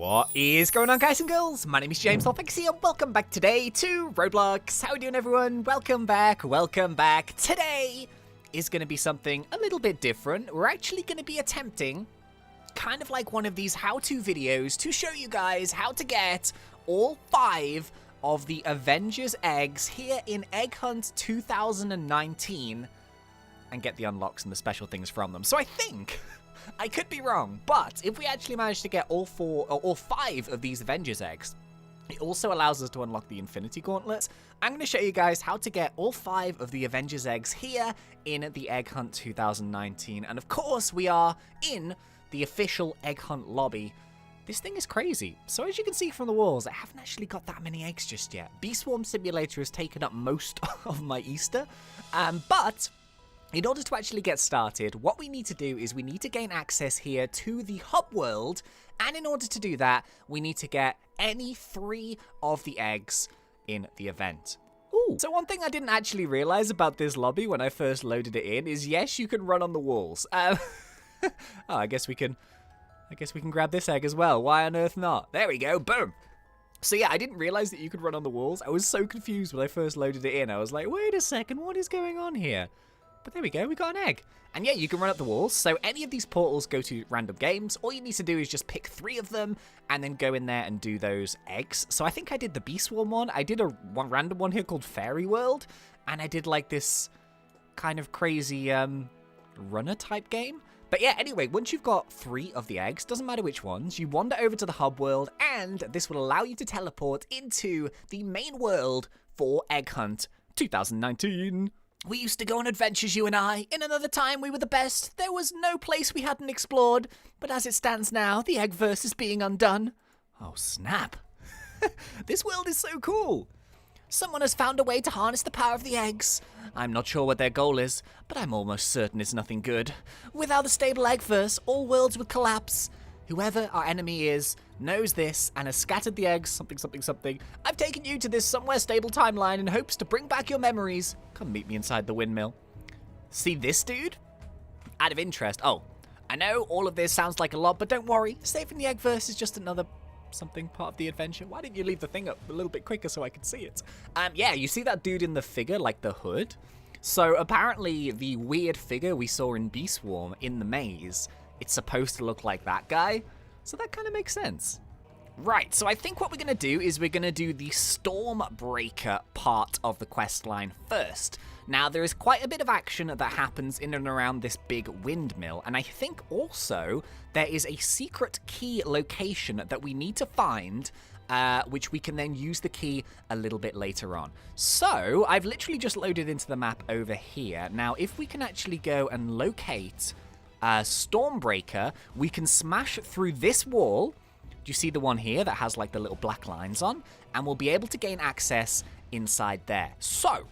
What is going on, guys and girls? My name is James, ThnxCya, and welcome back today to Roblox. How are you doing, everyone? Welcome back, welcome back. Today is going to be something a little bit different. We're actually going to be attempting kind of like one of these how-to videos to show you guys how to get all 5 of the Avengers eggs here in Egg Hunt 2019 and get the unlocks and the special things from them. So I think... I could be wrong, but if we actually manage to get all 5 of these Avengers eggs, it also allows us to unlock the Infinity Gauntlet. I'm going to show you guys how to get all 5 of the Avengers eggs here in the Egg Hunt 2019. And of course, we are in the official Egg Hunt lobby. This thing is crazy. So as you can see from the walls, I haven't actually got that many eggs just yet. Bee Swarm Simulator has taken up most of my Easter, but... in order to actually get started, what we need to do is we need to gain access here to the hub world, and in order to do that, we need to get any 3 of the eggs in the event. Ooh. So one thing I didn't actually realize about this lobby when I first loaded it in is, yes, you can run on the walls. Oh, I guess we can grab this egg as well. Why on earth not? There we go, boom. So yeah, I didn't realize that you could run on the walls. I was so confused when I first loaded it in. I was like, wait a second, what is going on here? But there we go, we got an egg. And yeah, you can run up the walls, so any of these portals go to random games. All you need to do is just pick 3 of them, and then go in there and do those eggs. So I think I did the Bee Swarm one, I did one random one here called Fairy World, and I did like this kind of crazy runner type game. But yeah, anyway, once you've got 3 of the eggs, doesn't matter which ones, you wander over to the hub world, and this will allow you to teleport into the main world for Egg Hunt 2019. We used to go on adventures, you and I. In another time, we were the best. There was no place we hadn't explored. But as it stands now, the Eggverse is being undone. Oh, snap. This world is so cool. Someone has found a way to harness the power of the eggs. I'm not sure what their goal is, but I'm almost certain it's nothing good. Without a stable Eggverse, all worlds would collapse. Whoever our enemy is knows this and has scattered the eggs, something, something, something. I've taken you to this somewhere stable timeline in hopes to bring back your memories. Come meet me inside the windmill. See this dude? Out of interest. Oh, I know all of this sounds like a lot, but don't worry. Saving the Eggverse is just another something part of the adventure. Why didn't you leave the thing up a little bit quicker so I could see it? Yeah, you see that dude in the figure, like the hood? So apparently the weird figure we saw in Bee Swarm in the maze, it's supposed to look like that guy, so that kind of makes sense. Right, so I think what we're going to do is we're going to do the Stormbreaker part of the quest line first. Now, there is quite a bit of action that happens in and around this big windmill, and I think also there is a secret key location that we need to find, which we can then use the key a little bit later on. So, I've literally just loaded into the map over here. Now, if we can actually go and locate... Stormbreaker, we can smash through this wall. Do you see the one here that has like the little black lines on? And we'll be able to gain access inside there. So,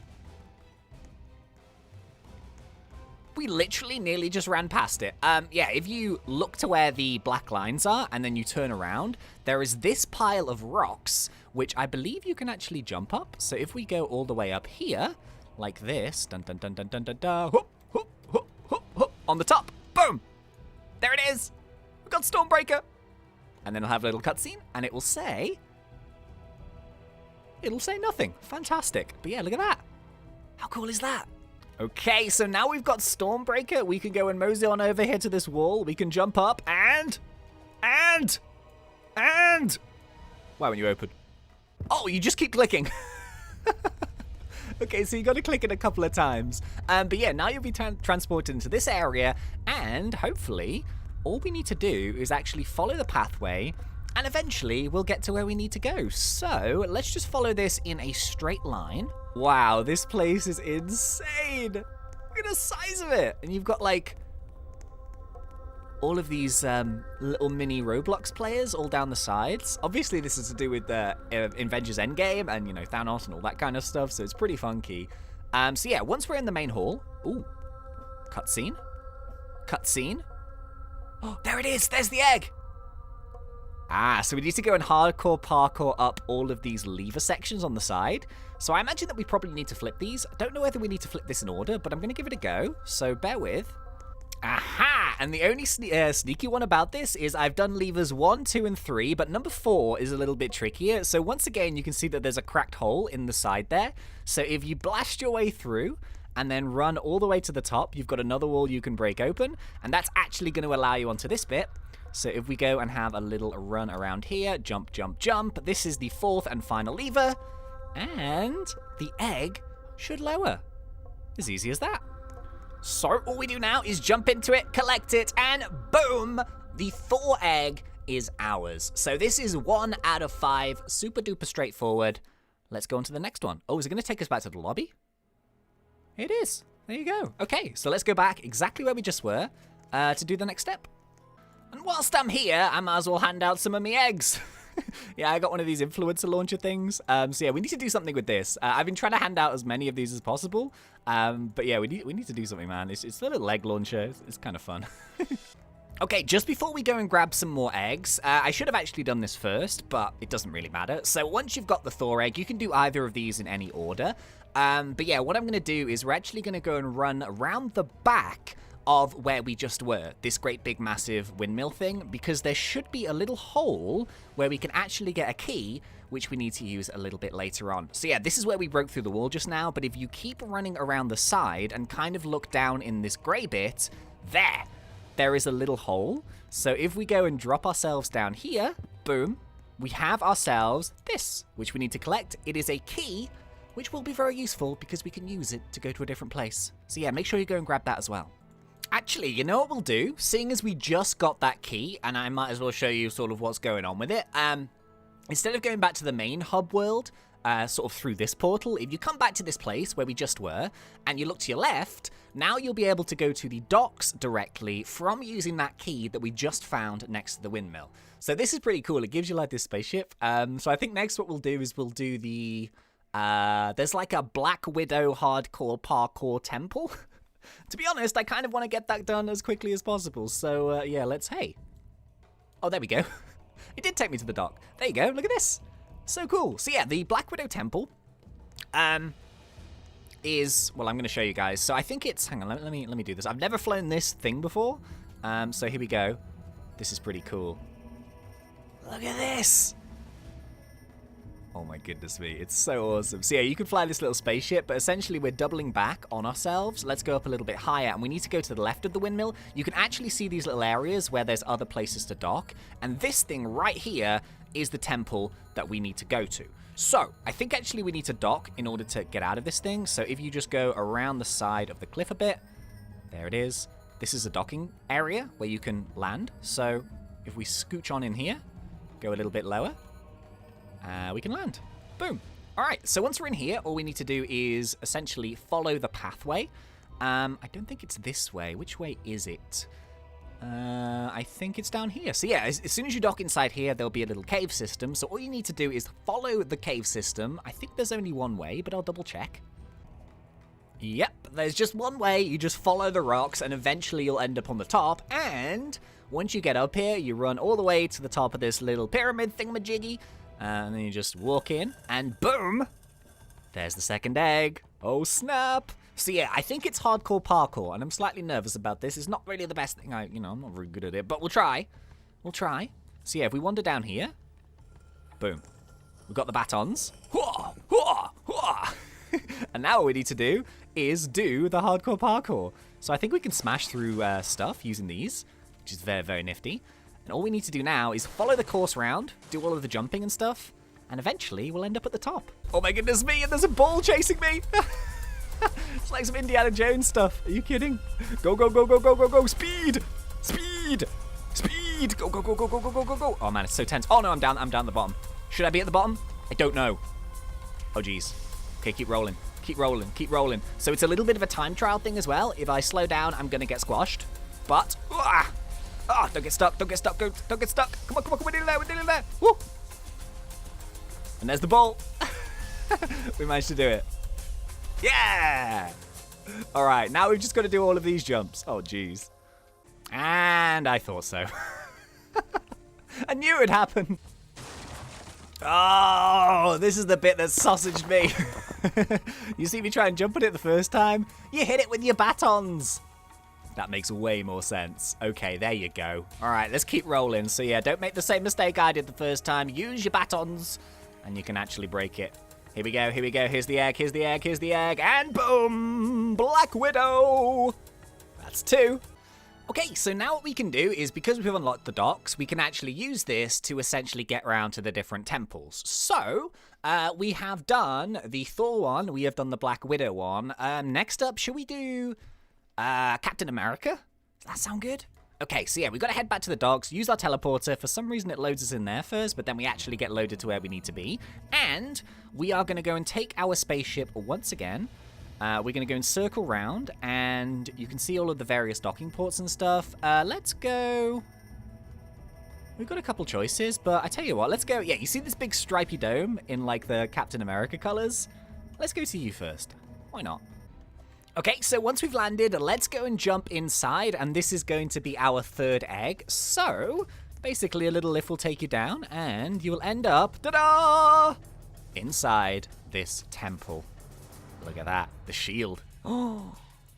we literally nearly just ran past it. Yeah, if you look to where the black lines are and then you turn around, there is this pile of rocks, which I believe you can actually jump up. So if we go all the way up here, like this, dun dun dun dun dun dun dun, whoop, whoop, whoop, whoop, whoop, on the top. Boom! There it is! We've got Stormbreaker! And then I'll have a little cutscene, and it will say... it'll say nothing. Fantastic. But yeah, look at that. How cool is that? Okay, so now we've got Stormbreaker. We can go and mosey on over here to this wall. We can jump up, and... Why won't you open? Oh, you just keep clicking. Okay, so you got to click it a couple of times. But yeah, now you'll be transported into this area, and hopefully, all we need to do is actually follow the pathway, and eventually we'll get to where we need to go. So, let's just follow this in a straight line. Wow, this place is insane! Look at the size of it! And you've got, like, all of these little mini Roblox players all down the sides. Obviously, this is to do with the Avengers Endgame and, you know, Thanos and all that kind of stuff, so it's pretty funky. So yeah, once we're in the main hall... ooh, cutscene? Cutscene? Oh, there it is! There's the egg! Ah, so we need to go and hardcore parkour up all of these lever sections on the side. So I imagine that we probably need to flip these. I don't know whether we need to flip this in order, but I'm going to give it a go, so bear with. Aha! And the only sneaky one about this is I've done levers 1, 2, and 3, but number 4 is a little bit trickier. So once again, you can see that there's a cracked hole in the side there. So if you blast your way through and then run all the way to the top, you've got another wall you can break open, and that's actually going to allow you onto this bit. So if we go and have a little run around here, jump, jump, jump, this is the 4th and final lever, and the egg should lower. As easy as that. So all we do now is jump into it, collect it, and boom! The Thor egg is ours. So this is 1 out of 5, super duper straightforward. Let's go on to the next one. Oh, is it going to take us back to the lobby? It is. There you go. Okay, so let's go back exactly where we just were to do the next step. And whilst I'm here, I might as well hand out some of my eggs. Yeah, I got one of these influencer launcher things. So yeah, we need to do something with this. I've been trying to hand out as many of these as possible. But yeah, we need to do something, man. It's a little egg launcher. It's kind of fun. Okay, just before we go and grab some more eggs, I should have actually done this first, but it doesn't really matter. So once you've got the Thor egg, you can do either of these in any order. But yeah, what I'm going to do is we're actually going to go and run around the back of where we just were, this great big massive windmill thing, because there should be a little hole where we can actually get a key, which we need to use a little bit later on. So yeah, this is where we broke through the wall just now, but if you keep running around the side and kind of look down in this grey bit, there is a little hole. So if we go and drop ourselves down here, boom, we have ourselves this, which we need to collect. It is a key, which will be very useful because we can use it to go to a different place. So yeah, make sure you go and grab that as well. Actually, you know what we'll do? Seeing as we just got that key, and I might as well show you sort of what's going on with it, instead of going back to the main hub world, sort of through this portal, if you come back to this place where we just were, and you look to your left, now you'll be able to go to the docks directly from using that key that we just found next to the windmill. So this is pretty cool. It gives you like this spaceship. So I think next what we'll do is we'll do the... there's like a Black Widow hardcore parkour temple. To be honest, I kind of want to get that done as quickly as possible. So, yeah, hey. Oh, there we go. It did take me to the dock. There you go. Look at this. So cool. So, yeah, the Black Widow Temple is... Well, I'm going to show you guys. So, I think it's... Hang on, let me do this. I've never flown this thing before. So, here we go. This is pretty cool. Look at this. Oh my goodness me, it's so awesome. So yeah, you can fly this little spaceship, but essentially we're doubling back on ourselves. Let's go up a little bit higher, and we need to go to the left of the windmill. You can actually see these little areas where there's other places to dock, and this thing right here is the temple that we need to go to. So, I think actually we need to dock in order to get out of this thing. So if you just go around the side of the cliff a bit, there it is. This is a docking area where you can land. So if we scooch on in here, go a little bit lower, we can land. Boom. All right, so once we're in here, all we need to do is essentially follow the pathway. I don't think it's this way. Which way is it? I think it's down here. So yeah, as soon as you dock inside here, there'll be a little cave system. So all you need to do is follow the cave system. I think there's only one way, but I'll double check. Yep, there's just one way. You just follow the rocks, and eventually you'll end up on the top. And once you get up here, you run all the way to the top of this little pyramid thingamajiggy. And then you just walk in, and boom! There's the second egg. Oh, snap! So yeah, I think it's hardcore parkour, and I'm slightly nervous about this. It's not really the best thing. I'm not very good at it, but we'll try. We'll try. So yeah, if we wander down here, boom. We've got the batons. And now what we need to do is do the hardcore parkour. So I think we can smash through stuff using these, which is very, very nifty. And all we need to do now is follow the course round, do all of the jumping and stuff, and eventually we'll end up at the top. Oh my goodness me, and there's a ball chasing me! It's like some Indiana Jones stuff. Are you kidding? Go, go, go, go, go, go, go, speed! Speed! Speed! Go, go, go, go, go, go, go, go, go! Oh man, it's so tense. Oh no, I'm down the bottom. Should I be at the bottom? I don't know. Oh jeez. Okay, keep rolling. Keep rolling, keep rolling. So it's a little bit of a time trial thing as well. If I slow down, I'm gonna get squashed. But, don't get stuck, don't get stuck, don't get stuck. Come on, come on, come on, we're nearly there. Woo! And there's the ball. We managed to do it. Yeah! All right, now we've just got to do all of these jumps. Oh, jeez. And I thought so. I knew it'd happen. Oh, this is the bit that sausaged me. You see me try and jump at it the first time? You hit it with your batons. That makes way more sense. Okay, there you go. All right, let's keep rolling. So yeah, don't make the same mistake I did the first time. Use your batons, and you can actually break it. Here we go, here we go. Here's the egg, here's the egg, here's the egg, and boom! Black Widow! That's 2. Okay, so now what we can do is, because we've unlocked the docks, we can actually use this to essentially get around to the different temples. So, we have done the Thor one, we have done the Black Widow one. Next up, should we do Captain America? Does that sound good? Okay, so yeah, we've got to head back to the docks, use our teleporter. For some reason, it loads us in there first, but then we actually get loaded to where we need to be. And we are going to go and take our spaceship once again. We're going to go and circle round, and you can see all of the various docking ports and stuff. Let's go... We've got a couple choices, but I tell you what, let's go... Yeah, you see this big stripy dome in, like, the Captain America colors? Let's go to you first. Why not? Okay, so once we've landed, let's go and jump inside, and this is going to be our 3rd egg. So, basically a little lift will take you down, and you will end up, ta-da! Inside this temple. Look at that, the shield. Oh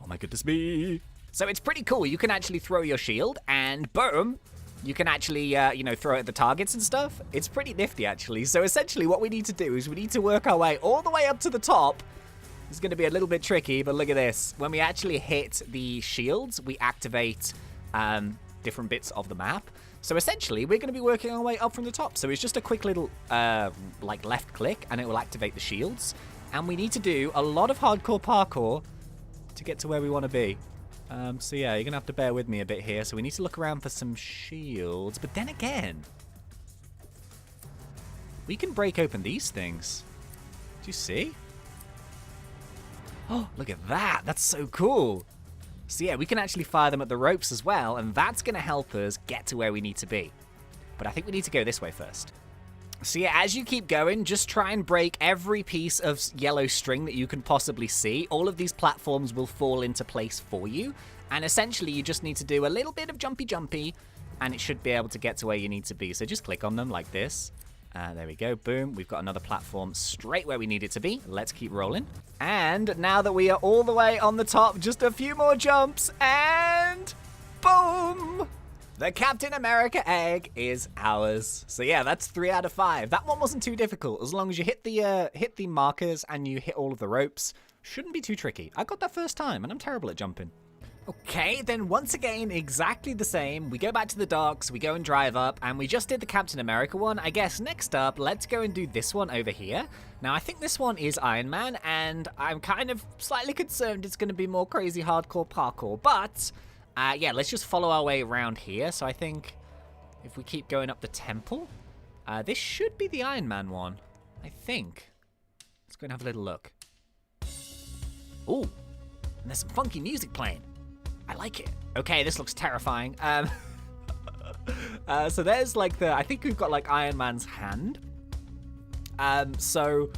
my goodness me. So it's pretty cool. You can actually throw your shield and boom, you can actually, throw it at the targets and stuff. It's pretty nifty, actually. So essentially what we need to do is we need to work our way all the way up to the top. It's going to be a little bit tricky, but look at this. When we actually hit the shields, we activate different bits of the map. So essentially, we're going to be working our way up from the top. So it's just a quick little, left click, and it will activate the shields. And we need to do a lot of hardcore parkour to get to where we want to be. So yeah, you're going to have to bear with me a bit here. So we need to look around for some shields. But then again, we can break open these things. Do you see? Oh, look at that. That's so cool. So yeah, we can actually fire them at the ropes as well. And that's going to help us get to where we need to be. But I think we need to go this way first. So yeah, as you keep going, just try and break every piece of yellow string that you can possibly see. All of these platforms will fall into place for you. And essentially, you just need to do a little bit of jumpy, and it should be able to get to where you need to be. So just click on them like this. There we go. Boom. We've got another platform straight where we need it to be. Let's keep rolling. And now that we are all the way on the top, just a few more jumps, and boom! The Captain America egg is ours. So yeah, that's 3 out of 5. That one wasn't too difficult. As long as you hit the markers and you hit all of the ropes, shouldn't be too tricky. I got that first time, and I'm terrible at jumping. Okay, then once again, exactly the same. We go back to the docks, we go and drive up, and we just did the Captain America one. I guess next up, let's go and do this one over here. Now, I think this one is Iron Man, and I'm kind of slightly concerned it's going to be more crazy hardcore parkour, but... yeah, let's just follow our way around here. So I think if we keep going up the temple, this should be the Iron Man one, I think. Let's go and have a little look. Ooh, and there's some funky music playing. I like it. Okay, this looks terrifying. So there's like I think we've got like Iron Man's hand. So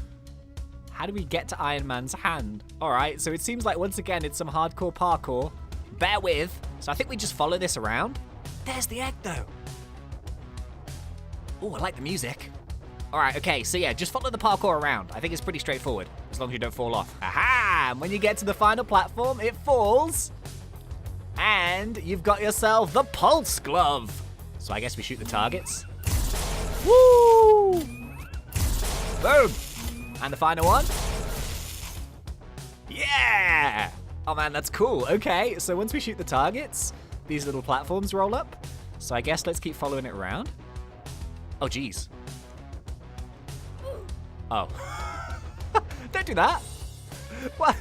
how do we get to Iron Man's hand? All right, so it seems like once again, it's some hardcore parkour. Bear with. So I think we just follow this around. There's the egg, though. Oh, I like the music. All right, okay, so yeah, just follow the parkour around. I think it's pretty straightforward, as long as you don't fall off. Aha! And when you get to the final platform, it falls. And you've got yourself the Pulse Glove. So I guess we shoot the targets. Woo! Boom! And the final one. Yeah! Oh man, that's cool. Okay, so once we shoot the targets, these little platforms roll up. So I guess let's keep following it around. Oh, geez. Oh. Don't do that. What?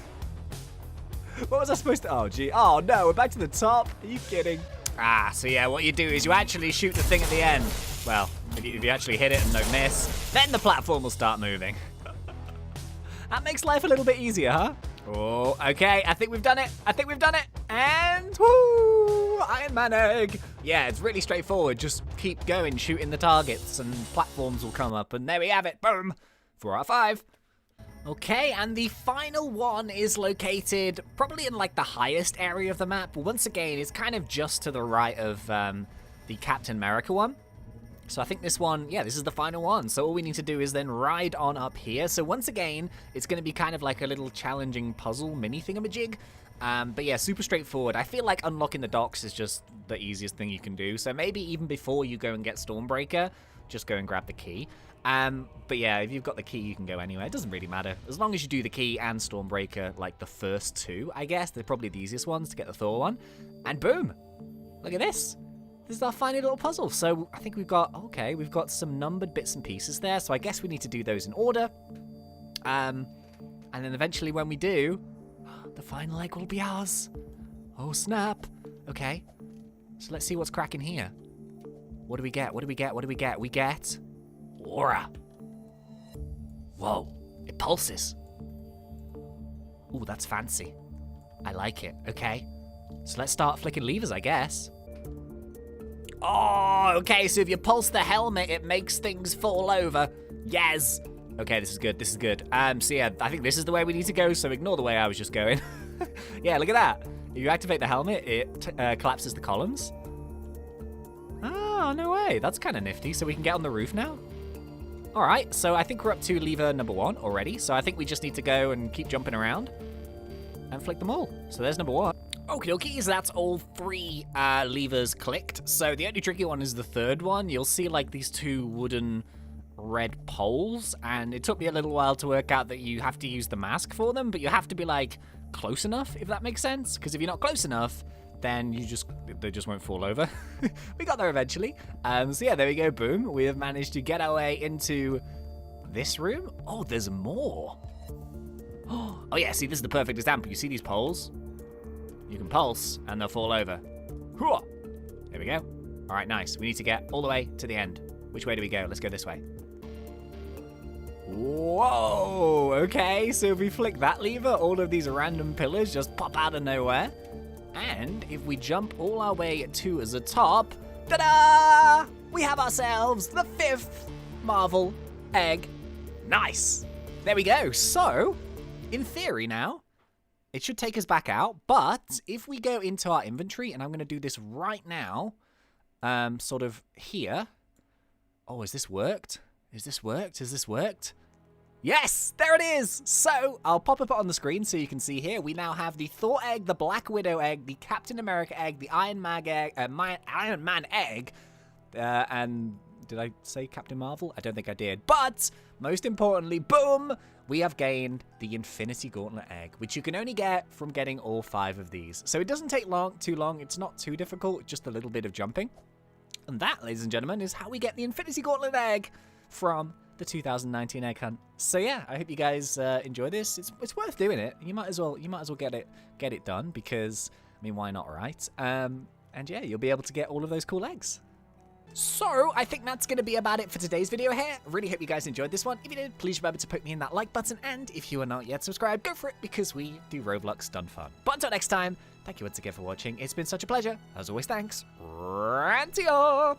What was I supposed to... Oh, gee. Oh, no, we're back to the top. Are you kidding? Ah, so yeah, what you do is you actually shoot the thing at the end. Well, if you actually hit it and don't miss, then the platform will start moving. That makes life a little bit easier, huh? Oh, okay, I think we've done it. And woo! Iron Man egg. Yeah, it's really straightforward. Just keep going, shooting the targets, and platforms will come up. And there we have it. Boom. 4 out of 5. Okay, and the final one is located probably in like the highest area of the map. Once again, it's kind of just to the right of the Captain America one. So I think this one, yeah, this is the final one. So all we need to do is then ride on up here. So once again, it's going to be kind of like a little challenging puzzle mini thingamajig. But yeah, super straightforward. I feel like unlocking the docks is just the easiest thing you can do. So maybe even before you go and get Stormbreaker, just go and grab the key. But yeah, if you've got the key, you can go anywhere. It doesn't really matter. As long as you do the key and Stormbreaker, like the first two, I guess. They're probably the easiest ones to get the Thor one. And boom! Look at this. This is our final little puzzle. So I think we've got, okay, we've got some numbered bits and pieces there. So I guess we need to do those in order. And then eventually when we do, the final egg will be ours. Oh, snap. Okay. So let's see what's cracking here. What do we get? What do we get? What do we get? We get aura. Whoa. It pulses. Ooh, that's fancy. I like it. Okay. So let's start flicking levers, I guess. Oh, okay. So if you pulse the helmet, it makes things fall over. Yes. Okay, this is good. This is good. So yeah, I think this is the way we need to go. So ignore the way I was just going. Yeah, look at that. If you activate the helmet, it collapses the columns. Oh, no way. That's kind of nifty. So we can get on the roof now. All right. So I think we're up to lever number 1 already. So I think we just need to go and keep jumping around and flick them all. So there's number 1. Okie dokie, so that's all 3 levers clicked. So the only tricky one is the third one. You'll see like these 2 wooden red poles, and it took me a little while to work out that you have to use the mask for them, but you have to be like close enough, if that makes sense, because if you're not close enough, then they just won't fall over. We got there eventually. So yeah, there we go, boom. We have managed to get our way into this room. Oh, there's more. Oh yeah, see, this is the perfect example. You see these poles? You can pulse, and they'll fall over. There we go. All right, nice. We need to get all the way to the end. Which way do we go? Let's go this way. Whoa, okay, so if we flick that lever, all of these random pillars just pop out of nowhere. And if we jump all our way to the top, ta-da! We have ourselves the 5th Marvel egg. Nice. There we go. So, in theory now, it should take us back out, but if we go into our inventory, and I'm going to do this right now, sort of here. Oh, has this worked? Has this worked? Has this worked? Yes, there it is. So I'll pop up on the screen so you can see here. We now have the Thor egg, the Black Widow egg, the Captain America egg, the Iron Man egg, and did I say Captain Marvel? I don't think I did. But most importantly, boom, we have gained the Infinity Gauntlet egg, which you can only get from getting all 5 of these. So it doesn't take too long. It's not too difficult, just a little bit of jumping. And that, ladies and gentlemen, is how we get the Infinity Gauntlet egg from the 2019 egg hunt. So yeah, I hope you guys enjoy this. It's worth doing it. You might as well get it done, because I mean, why not, right? And yeah, you'll be able to get all of those cool eggs. So I think that's going to be about it for today's video here. Really hope you guys enjoyed this one. If you did, please remember to put me in that like button, and if you are not yet subscribed, go for it, because we do Roblox done fun. But until next time, thank you once again for watching. It's been such a pleasure. As always, thanks. Rantio!